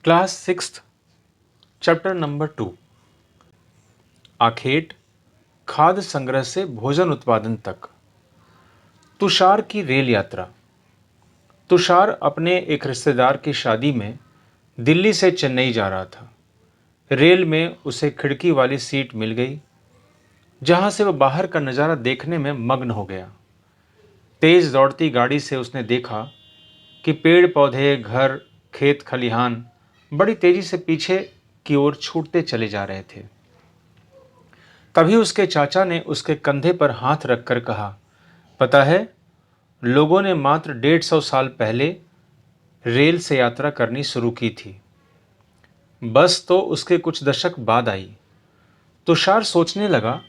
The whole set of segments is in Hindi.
Class sixth, chapter number 2। आखेट, खाद्य संग्रह से भोजन उत्पादन तक। तुषार की रेल यात्रा। तुषार अपने एक रिश्तेदार की शादी में दिल्ली से चेन्नई जा रहा था। रेल में उसे खिड़की वाली सीट मिल गई, जहां से वह बाहर का नज़ारा देखने में मग्न हो गया। तेज दौड़ती गाड़ी से उसने देखा कि पेड़ पौधे, घर, खेत खलिहान बड़ी तेजी से पीछे की ओर छूटते चले जा रहे थे। तभी उसके चाचा ने उसके कंधे पर हाथ रखकर कहा, पता है, लोगों ने मात्र 150 साल पहले रेल से यात्रा करनी शुरू की थी। बस तो उसके कुछ दशक बाद आई। तुषार सोचने लगा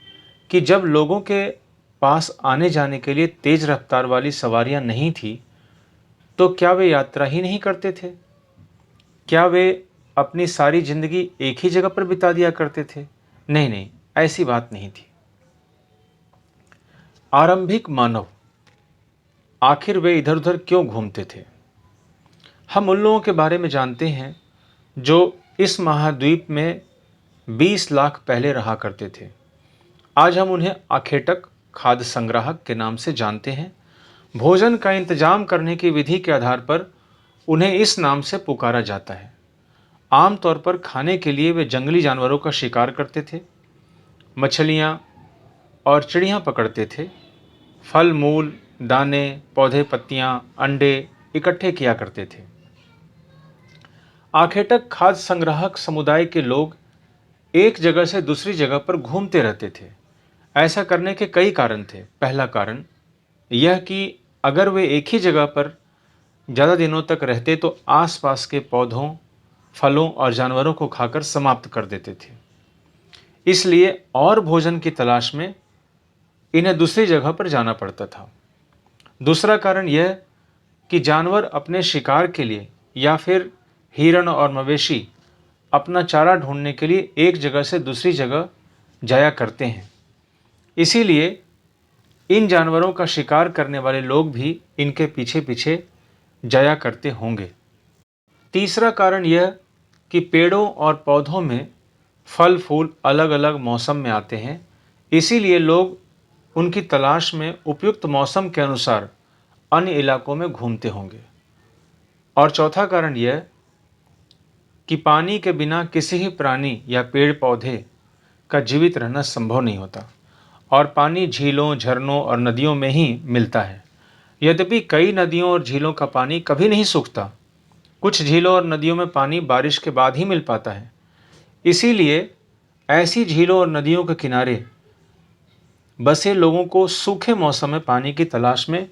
कि जब लोगों के पास आने जाने के लिए तेज रफ्तार वाली सवारियां नहीं थी, तो क्या वे यात्रा ही नहीं करते थे? क्या वे अपनी सारी जिंदगी एक ही जगह पर बिता दिया करते थे? नहीं नहीं, ऐसी बात नहीं थी। आरंभिक मानव, आखिर वे इधर उधर क्यों घूमते थे? हम उन लोगों के बारे में जानते हैं जो इस महाद्वीप में 20 लाख पहले रहा करते थे। आज हम उन्हें आखेटक, खाद्य संग्राहक के नाम से जानते हैं। भोजन का इंतजाम करने की विधि के आधार पर उन्हें इस नाम से पुकारा जाता है। आमतौर पर खाने के लिए वे जंगली जानवरों का शिकार करते थे, मछलियाँ और चिड़ियाँ पकड़ते थे, फल मूल, दाने, पौधे, पत्तियाँ, अंडे इकट्ठे किया करते थे। आखेटक खाद्य संग्राहक समुदाय के लोग एक जगह से दूसरी जगह पर घूमते रहते थे। ऐसा करने के कई कारण थे। पहला कारण यह कि अगर वे एक ही जगह पर ज़्यादा दिनों तक रहते तो आसपास के पौधों, फलों और जानवरों को खाकर समाप्त कर देते थे। इसलिए और भोजन की तलाश में इन्हें दूसरी जगह पर जाना पड़ता था। दूसरा कारण यह कि जानवर अपने शिकार के लिए या फिर हिरण और मवेशी अपना चारा ढूंढने के लिए एक जगह से दूसरी जगह जाया करते हैं। इसीलिए इन जानवरों का शिकार करने वाले लोग भी इनके पीछे पीछे जाया करते होंगे। तीसरा कारण यह कि पेड़ों और पौधों में फल फूल अलग अलग मौसम में आते हैं, इसीलिए लोग उनकी तलाश में उपयुक्त मौसम के अनुसार अन्य इलाकों में घूमते होंगे। और चौथा कारण यह कि पानी के बिना किसी ही प्राणी या पेड़ पौधे का जीवित रहना संभव नहीं होता, और पानी झीलों, झरनों और नदियों में ही मिलता है। यद्यपि कई नदियों और झीलों का पानी कभी नहीं सूखता, कुछ झीलों और नदियों में पानी बारिश के बाद ही मिल पाता है। इसीलिए ऐसी झीलों और नदियों के किनारे बसे लोगों को सूखे मौसम में पानी की तलाश में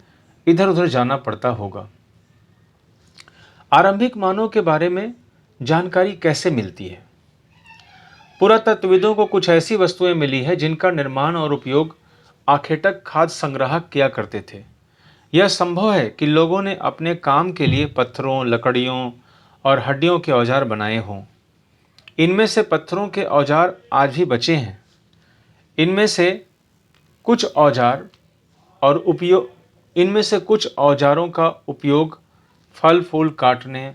इधर उधर जाना पड़ता होगा। आरंभिक मानव के बारे में जानकारी कैसे मिलती है? पुरातत्वविदों को कुछ ऐसी वस्तुएं मिली है जिनका निर्माण और उपयोग आखेटक खाद्य संग्राहक किया करते थे। यह संभव है कि लोगों ने अपने काम के लिए पत्थरों, लकड़ियों और हड्डियों के औजार बनाए हों। इनमें से पत्थरों के औजार आज भी बचे हैं। इनमें से कुछ औजार और उपयोग इनमें से कुछ औजारों का उपयोग फल फूल काटने,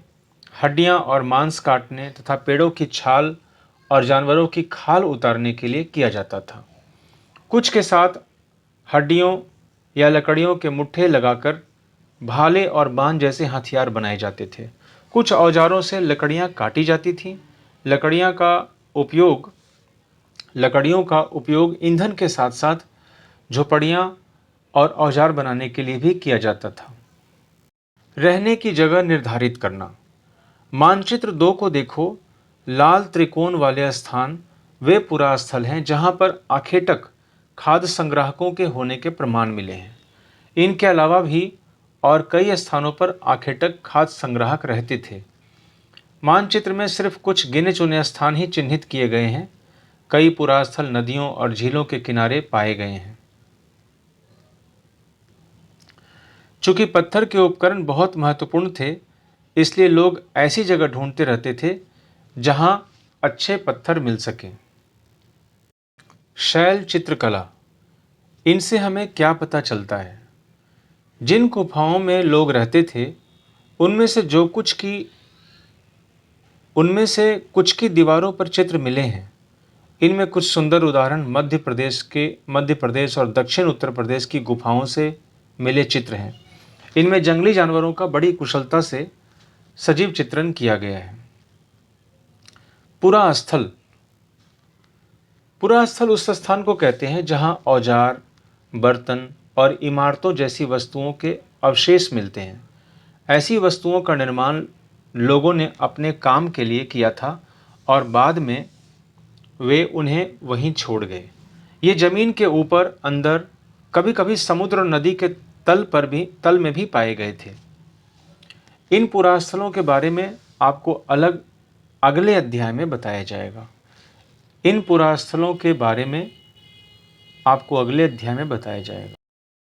हड्डियां और मांस काटने तथा पेड़ों की छाल और जानवरों की खाल उतारने के लिए किया जाता था। कुछ के साथ हड्डियों या लकड़ियों के मुट्ठे लगाकर भाले और बाण जैसे हथियार बनाए जाते थे। कुछ औजारों से लकड़ियां काटी जाती थीं। उपयोग लकड़ियों का उपयोग ईंधन के साथ साथ झोपड़ियां और औजार बनाने के लिए भी किया जाता था। रहने की जगह निर्धारित करना। मानचित्र 2 को देखो। लाल त्रिकोण वाले स्थान वे पुरास्थल हैं जहां पर आखेटक खाद्य संग्राहकों के होने के प्रमाण मिले हैं। इनके अलावा भी और कई स्थानों पर आखेटक खाद्य संग्राहक रहते थे। मानचित्र में सिर्फ कुछ गिने चुने स्थान ही चिन्हित किए गए हैं। कई पुरास्थल नदियों और झीलों के किनारे पाए गए हैं। चूंकि पत्थर के उपकरण बहुत महत्वपूर्ण थे, इसलिए लोग ऐसी जगह ढूंढते रहते थे जहां अच्छे पत्थर मिल सकें। शैल चित्रकला, इनसे हमें क्या पता चलता है? जिन गुफाओं में लोग रहते थे, उनमें से जो कुछ की उनमें से कुछ की दीवारों पर चित्र मिले हैं। इनमें कुछ सुंदर उदाहरण मध्य प्रदेश और दक्षिण उत्तर प्रदेश की गुफाओं से मिले चित्र हैं। इनमें जंगली जानवरों का बड़ी कुशलता से सजीव चित्रण किया गया है। पुरास्थल। पुरास्थल उस स्थान को कहते हैं जहां औजार, बर्तन और इमारतों जैसी वस्तुओं के अवशेष मिलते हैं। ऐसी वस्तुओं का निर्माण लोगों ने अपने काम के लिए किया था और बाद में वे उन्हें वहीं छोड़ गए। ये जमीन के ऊपर, अंदर, कभी-कभी समुद्र और नदी के तल में भी पाए गए थे। इन पुरास्थलों के बारे में आपको अगले अध्याय में बताया जाएगा। इन पुरास्थलों के बारे में आपको अगले अध्याय में बताया जाएगा।